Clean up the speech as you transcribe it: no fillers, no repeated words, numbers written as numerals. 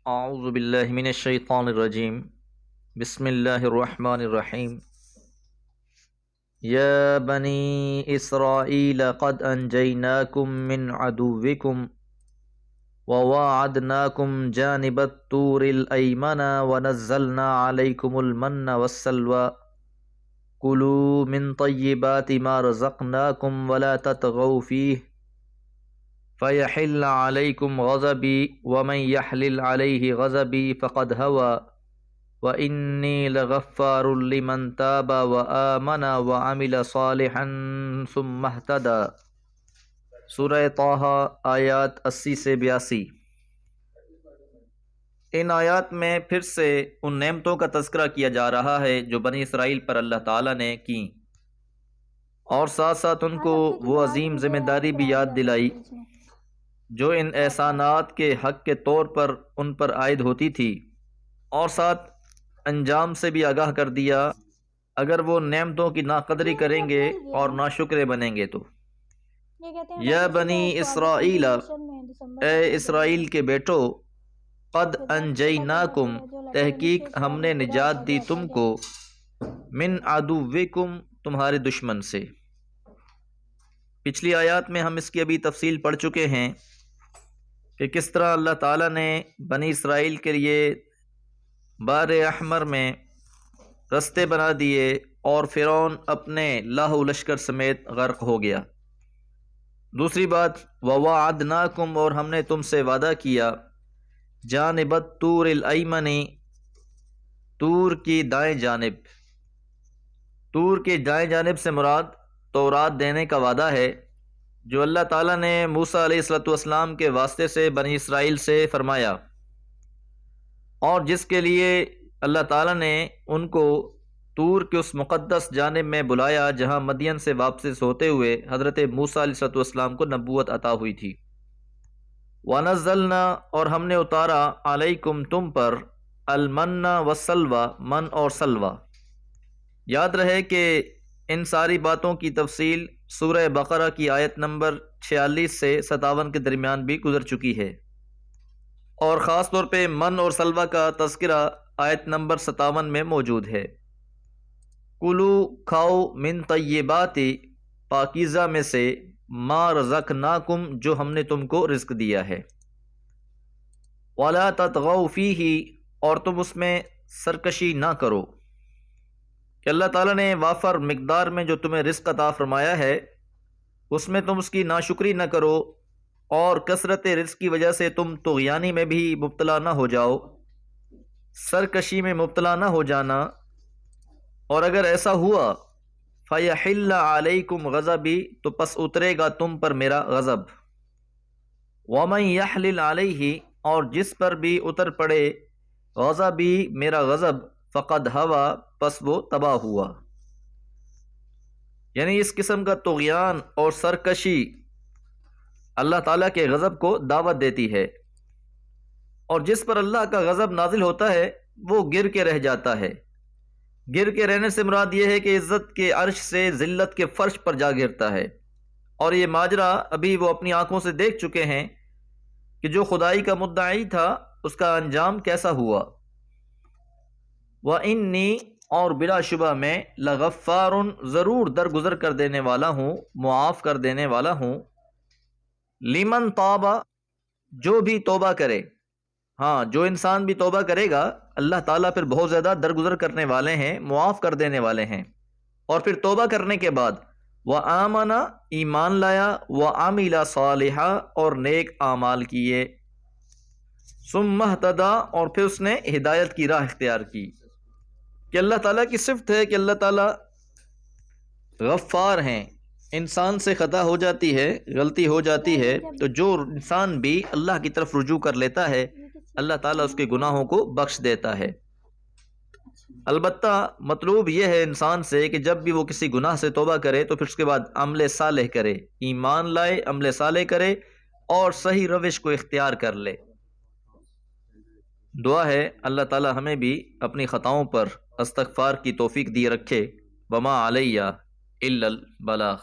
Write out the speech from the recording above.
اعوذ باللہ من الشیطان الرجیم بسم اللہ الرحمن الرحیم یا بنی اسرائیل قد انجیناکم من عدوکم وواعدناکم جانب الطور الایمن ونزلنا علیکم المن والسلوى کلوا من طیبات ما رزقناکم ولا تطغوا فیہ فَيَحِلَّ عَلَيْكُمْ غَضَبِي وَمَنْ يَحْلِلْ عَلَيْهِ غَضَبِي فَقَدْ هَوَى وَإِنِّي لَغَفَّارٌ لِمَنْ تَابَ وَآمَنَ وَعَمِلَ صَالِحًا ثُمَّ اهْتَدَى۔ سورہ طٰہٰ آیات 80 سے 82۔ ان آیات میں پھر سے ان نعمتوں کا تذکرہ کیا جا رہا ہے جو بنی اسرائیل پر اللہ تعالیٰ نے کی، اور ساتھ ساتھ ان کو وہ عظیم ذمہ داری بھی یاد دلائی جو ان احسانات کے حق کے طور پر ان پر عائد ہوتی تھی، اور ساتھ انجام سے بھی آگاہ کر دیا اگر وہ نعمتوں کی ناقدری کریں گے اور ناشکرے بنیں گے تو۔ یا بنی اسرائیل، اے اسرائیل کے بیٹو، قد انجیناکم، تحقیق ہم نے نجات دی تم کو، من عدوکم، تمہارے دشمن سے۔ پچھلی آیات میں ہم اس کی ابھی تفصیل پڑھ چکے ہیں کہ کس طرح اللہ تعالیٰ نے بنی اسرائیل کے لیے بحر احمر میں رستے بنا دیے اور فرعون اپنے لاہو لشکر سمیت غرق ہو گیا۔ دوسری بات، وَوَعَدْنَاكُمْ، اور ہم نے تم سے وعدہ کیا، جانب الطور الایمن، طور کی دائیں جانب۔ طور کی دائیں جانب سے مراد تورات دینے کا وعدہ ہے جو اللہ تعالیٰ نے موسیٰ علیہ السلام کے واسطے سے بنی اسرائیل سے فرمایا، اور جس کے لیے اللہ تعالیٰ نے ان کو طور کے اس مقدس جانب میں بلایا جہاں مدین سے واپس ہوتے ہوئے حضرت موسیٰ علیہ السلام کو نبوت عطا ہوئی تھی۔ وَنَزَّلْنَا، اور ہم نے اتارا، علیکم، تم پر، المن والسلوى، من اور سلوہ۔ یاد رہے کہ ان ساری باتوں کی تفصیل سورہ بقرہ کی آیت نمبر 46 سے 57 کے درمیان بھی گزر چکی ہے، اور خاص طور پہ من اور سلوہ کا تذکرہ آیت نمبر 57 میں موجود ہے۔ کلو، کھاؤ، من طیبات، پاکیزہ میں سے، ما رزقناکم، جو ہم نے تم کو رزق دیا ہے، ولا تطغوا فیہ، اور تم اس میں سرکشی نہ کرو، کہ اللہ تعالیٰ نے وافر مقدار میں جو تمہیں رزق عطا فرمایا ہے اس میں تم اس کی ناشکری نہ کرو، اور کثرت رزق کی وجہ سے تم طغیانی میں بھی مبتلا نہ ہو جاؤ، سرکشی میں مبتلا نہ ہو جانا، اور اگر ایسا ہوا فَيَحِلَّ عَلَيْكُمْ غَضَبِي، تو پس اترے گا تم پر میرا غضب، وَمَنْ يَحْلِلْ عَلَيْهِ، اور جس پر بھی اتر پڑے غضبی، میرا غضب، فقد ہوا، پس وہ تباہ ہوا۔ یعنی اس قسم کا طغیان اور سرکشی اللہ تعالیٰ کے غضب کو دعوت دیتی ہے، اور جس پر اللہ کا غضب نازل ہوتا ہے وہ گر کے رہ جاتا ہے۔ گر کے رہنے سے مراد یہ ہے کہ عزت کے عرش سے ذلت کے فرش پر جا گرتا ہے، اور یہ ماجرا ابھی وہ اپنی آنکھوں سے دیکھ چکے ہیں کہ جو خدائی کا مدعی تھا اس کا انجام کیسا ہوا۔ وَإِنِّي، اور بلا شبہ میں، لَغَفَّارٌ، ضرور درگزر کر دینے والا ہوں، معاف کر دینے والا ہوں، لمن تاب، جو بھی توبہ کرے۔ ہاں، جو انسان بھی توبہ کرے گا اللہ تعالیٰ پھر بہت زیادہ درگزر کرنے والے ہیں، معاف کر دینے والے ہیں۔ اور پھر توبہ کرنے کے بعد وَآمَنَ، ایمان لایا، وَعَمِلَ صَالِحًا، اور نیک اعمال کیے، ثُمَّ اهْتَدَىٰ، اور پھر اس نے ہدایت کی راہ اختیار کی۔ کہ اللہ تعالیٰ کی صفت ہے کہ اللہ تعالیٰ غفار ہیں، انسان سے خطا ہو جاتی ہے، غلطی ہو جاتی ہے، تو جو انسان بھی اللہ کی طرف رجوع کر لیتا ہے اللہ تعالیٰ اس کے گناہوں کو بخش دیتا ہے۔ البتہ مطلوب یہ ہے انسان سے کہ جب بھی وہ کسی گناہ سے توبہ کرے تو پھر اس کے بعد عمل صالح کرے، ایمان لائے، عمل صالح کرے، اور صحیح روش کو اختیار کر لے۔ دعا ہے اللہ تعالیٰ ہمیں بھی اپنی خطاؤں پر استغفار کی توفیق دی رکھے۔ وما علیہ الا البلاغ۔